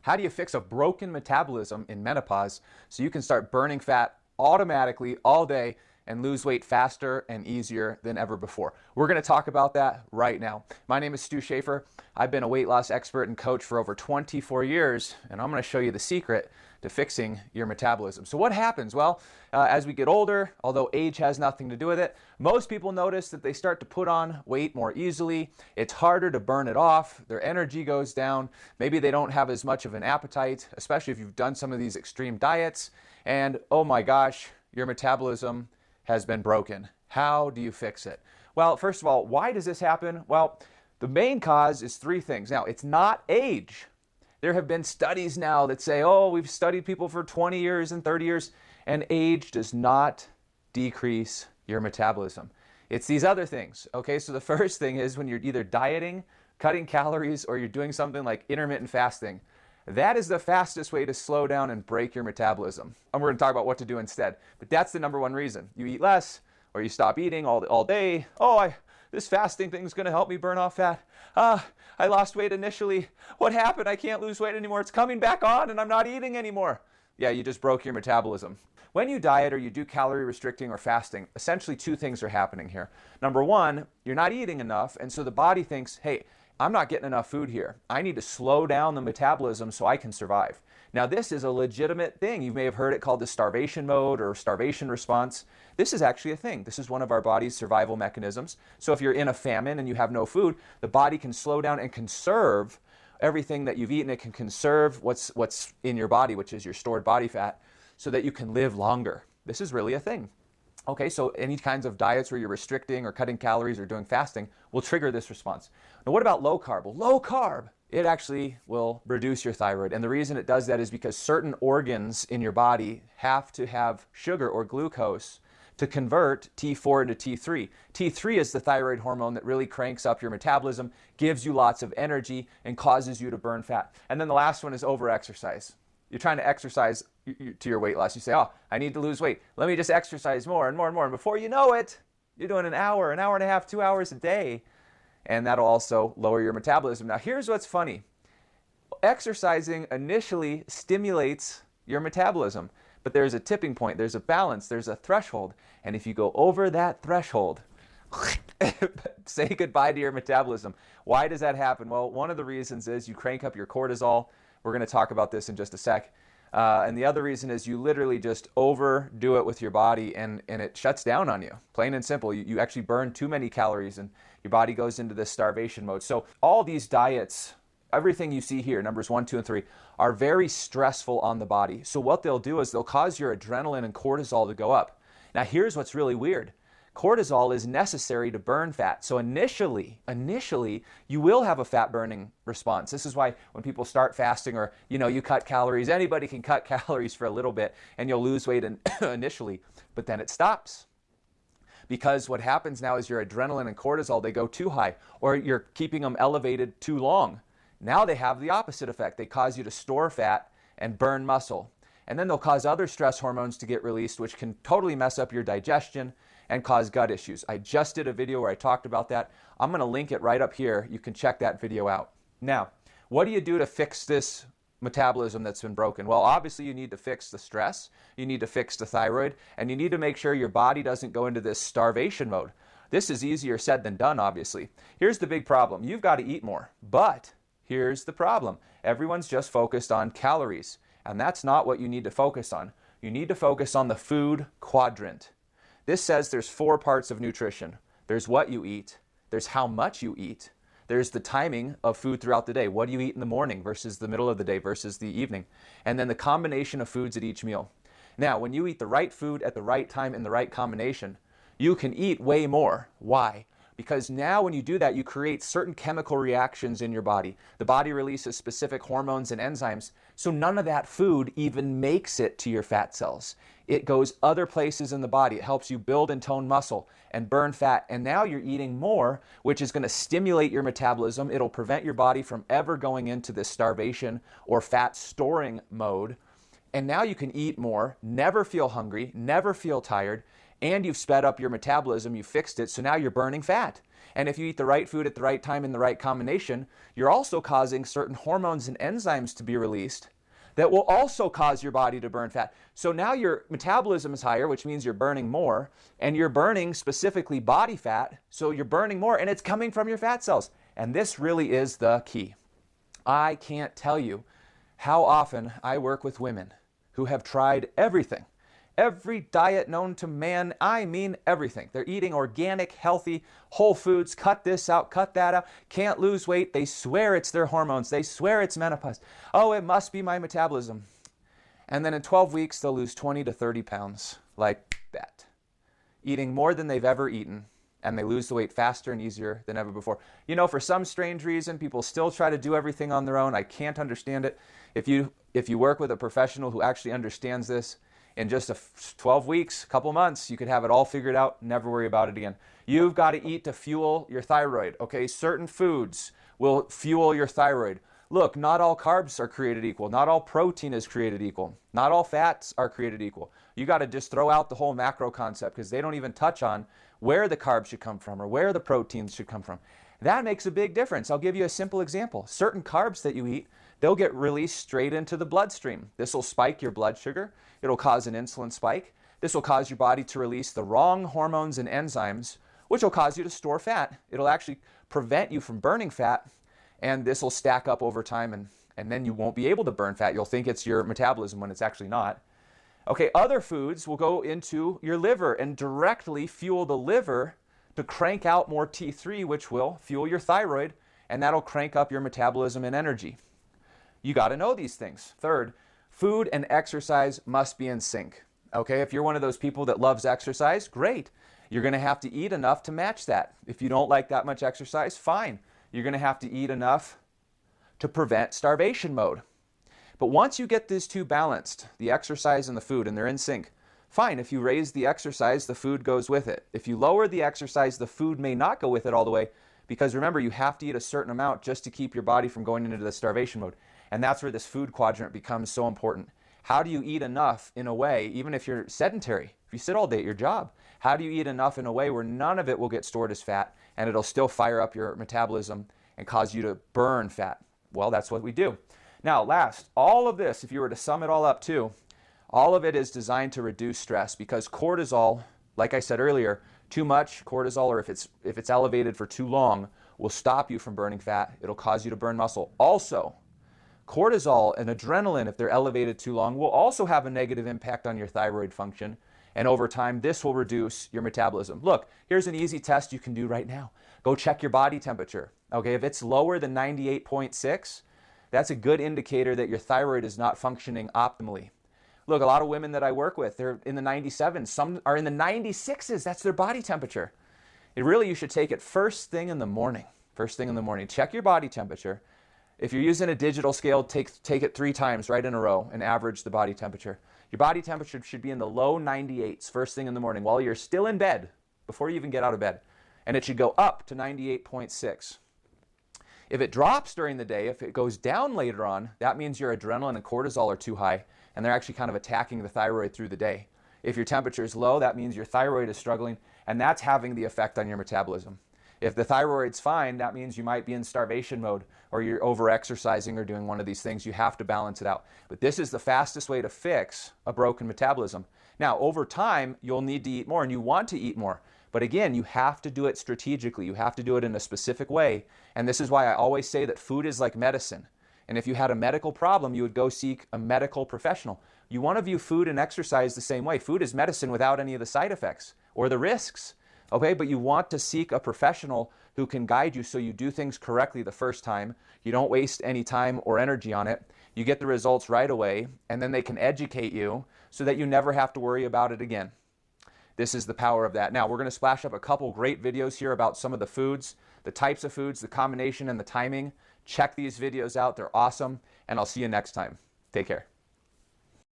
How do you fix a broken metabolism in menopause so you can start burning fat automatically all day and lose weight faster and easier than ever before? We're going to talk about that right now. My name is Stu Schaefer. I've been a weight loss expert and coach for over 24 years, and I'm going to show you the secret to fixing your metabolism. So what happens? Well, as we get older, although age has nothing to do with it, most people notice that they start to put on weight more easily. It's harder to burn it off. Their energy goes down. Maybe they don't have as much of an appetite, especially if you've done some of these extreme diets. And oh my gosh, your metabolism has been broken. How do you fix it? Well, first of all, why does this happen? Well, the main cause is three things. Now, it's not age. There have been studies now that say, oh, we've studied people for 20 years and 30 years, and age does not decrease your metabolism. It's these other things, okay? So the first thing is when you're either dieting, cutting calories, or you're doing something like intermittent fasting. That is the fastest way to slow down and break your metabolism. And we're going to talk about what to do instead. But that's the number one reason. You eat less, or you stop eating all day. Oh, this fasting thing is going to help me burn off fat. I lost weight initially. What happened? I can't lose weight anymore. It's coming back on and I'm not eating anymore. Yeah, you just broke your metabolism. When you diet or you do calorie restricting or fasting, essentially two things are happening here. Number one, you're not eating enough, and so the body thinks, hey, I'm not getting enough food here. I need to slow down the metabolism so I can survive. Now, this is a legitimate thing. You may have heard it called the starvation mode or starvation response. This is actually a thing. This is one of our body's survival mechanisms. So if you're in a famine and you have no food, the body can slow down and conserve everything that you've eaten. It can conserve what's in your body, which is your stored body fat, so that you can live longer. This is really a thing. Okay, so any kinds of diets where you're restricting or cutting calories or doing fasting will trigger this response. Now, what about low carb? Well, low carb, it actually will reduce your thyroid. And the reason it does that is because certain organs in your body have to have sugar or glucose to convert T4 into T3. T3 is the thyroid hormone that really cranks up your metabolism, gives you lots of energy, and causes you to burn fat. And then the last one is over-exercise. You're trying to exercise to your weight loss. You say, oh, I need to lose weight. Let me just exercise more and more and more. And before you know it, you're doing an hour and a half, 2 hours a day. And that'll also lower your metabolism. Now, here's what's funny. Exercising initially stimulates your metabolism. But there's a tipping point. There's a balance. There's a threshold. And if you go over that threshold, say goodbye to your metabolism. Why does that happen? Well, one of the reasons is you crank up your cortisol. We're going to talk about this in just a sec. And the other reason is you literally just overdo it with your body and it shuts down on you. Plain and simple. You actually burn too many calories and your body goes into this starvation mode. So all these diets, everything you see here, numbers 1, 2, and 3, are very stressful on the body. So what they'll do is they'll cause your adrenaline and cortisol to go up. Now here's what's really weird. Cortisol is necessary to burn fat. So initially, you will have a fat burning response. This is why when people start fasting or, you cut calories, anybody can cut calories for a little bit and you'll lose weight initially, but then it stops. Because what happens now is your adrenaline and cortisol, they go too high, or you're keeping them elevated too long. Now they have the opposite effect. They cause you to store fat and burn muscle. And then they'll cause other stress hormones to get released, which can totally mess up your digestion and cause gut issues. I just did a video where I talked about that. I'm going to link it right up here. You can check that video out. Now, what do you do to fix this metabolism that's been broken? Well, obviously you need to fix the stress, you need to fix the thyroid, and you need to make sure your body doesn't go into this starvation mode. This is easier said than done, obviously. Here's the big problem. You've got to eat more, but here's the problem. Everyone's just focused on calories, and that's not what you need to focus on. You need to focus on the food quadrant. This says there's 4 parts of nutrition. There's what you eat, there's how much you eat, there's the timing of food throughout the day. What do you eat in the morning versus the middle of the day versus the evening? And then the combination of foods at each meal. Now, when you eat the right food at the right time in the right combination, you can eat way more. Why? Because now when you do that, you create certain chemical reactions in your body. The body releases specific hormones and enzymes, so none of that food even makes it to your fat cells. It goes other places in the body. It helps you build and tone muscle and burn fat, and now you're eating more, which is going to stimulate your metabolism. It'll prevent your body from ever going into this starvation or fat storing mode. And now you can eat more, never feel hungry, never feel tired, and you've sped up your metabolism, you fixed it, so now you're burning fat. And if you eat the right food at the right time in the right combination, you're also causing certain hormones and enzymes to be released that will also cause your body to burn fat. So now your metabolism is higher, which means you're burning more, and you're burning specifically body fat, so you're burning more, and it's coming from your fat cells. And this really is the key. I can't tell you how often I work with women who have tried everything. Every diet known to man, I mean everything. They're eating organic, healthy, whole foods, cut this out, cut that out, can't lose weight. They swear it's their hormones. They swear it's menopause. Oh, it must be my metabolism. And then in 12 weeks, they'll lose 20 to 30 pounds like that, eating more than they've ever eaten, and they lose the weight faster and easier than ever before. You know, for some strange reason, people still try to do everything on their own. I can't understand it. If you work with a professional who actually understands this, in just 12 weeks, a couple months, you could have it all figured out, never worry about it again. You've got to eat to fuel your thyroid, okay? Certain foods will fuel your thyroid. Look, not all carbs are created equal. Not all protein is created equal. Not all fats are created equal. You got to just throw out the whole macro concept because they don't even touch on where the carbs should come from or where the proteins should come from. That makes a big difference. I'll give you a simple example. Certain carbs that you eat, they'll get released straight into the bloodstream. This will spike your blood sugar. It'll cause an insulin spike. This will cause your body to release the wrong hormones and enzymes, which will cause you to store fat. It'll actually prevent you from burning fat, and this will stack up over time, and then you won't be able to burn fat. You'll think it's your metabolism when it's actually not. Okay, other foods will go into your liver and directly fuel the liver to crank out more T3, which will fuel your thyroid, and that'll crank up your metabolism and energy. You got to know these things. Third, food and exercise must be in sync. Okay, if you're one of those people that loves exercise, great. You're going to have to eat enough to match that. If you don't like that much exercise, fine. You're going to have to eat enough to prevent starvation mode. But once you get these two balanced, the exercise and the food, and they're in sync, fine. If you raise the exercise, the food goes with it. If you lower the exercise, the food may not go with it all the way, because remember, you have to eat a certain amount just to keep your body from going into the starvation mode. And that's where this food quadrant becomes so important. How do you eat enough in a way, even if you're sedentary, if you sit all day at your job, how do you eat enough in a way where none of it will get stored as fat and it'll still fire up your metabolism and cause you to burn fat? Well, that's what we do. Now, last, all of this, if you were to sum it all up too, all of it is designed to reduce stress, because cortisol, like I said earlier, too much cortisol, or if it's elevated for too long, will stop you from burning fat. It'll cause you to burn muscle. Also, cortisol and adrenaline, if they're elevated too long, will also have a negative impact on your thyroid function. And over time, this will reduce your metabolism. Look, here's an easy test you can do right now. Go check your body temperature. Okay, if it's lower than 98.6, that's a good indicator that your thyroid is not functioning optimally. Look, a lot of women that I work with, they're in the 97s. Some are in the 96s. That's their body temperature. You should take it first thing in the morning. First thing in the morning. Check your body temperature. If you're using a digital scale, take it 3 times right in a row and average the body temperature. Your body temperature should be in the low 98s first thing in the morning while you're still in bed, before you even get out of bed. And it should go up to 98.6. If it drops during the day, if it goes down later on, that means your adrenaline and cortisol are too high, and they're actually kind of attacking the thyroid through the day. If your temperature is low, that means your thyroid is struggling, and that's having the effect on your metabolism. If the thyroid's fine, that means you might be in starvation mode, or you're over-exercising or doing one of these things. You have to balance it out. But this is the fastest way to fix a broken metabolism. Now, over time, you'll need to eat more, and you want to eat more. But again, you have to do it strategically. You have to do it in a specific way. And this is why I always say that food is like medicine. And if you had a medical problem, you would go seek a medical professional. You want to view food and exercise the same way. Food is medicine without any of the side effects or the risks. Okay, but you want to seek a professional who can guide you so you do things correctly the first time. You don't waste any time or energy on it. You get the results right away, and then they can educate you so that you never have to worry about it again. This is the power of that. Now, we're going to splash up a couple great videos here about some of the foods, the types of foods, the combination, and the timing. Check these videos out. They're awesome, and I'll see you next time. Take care.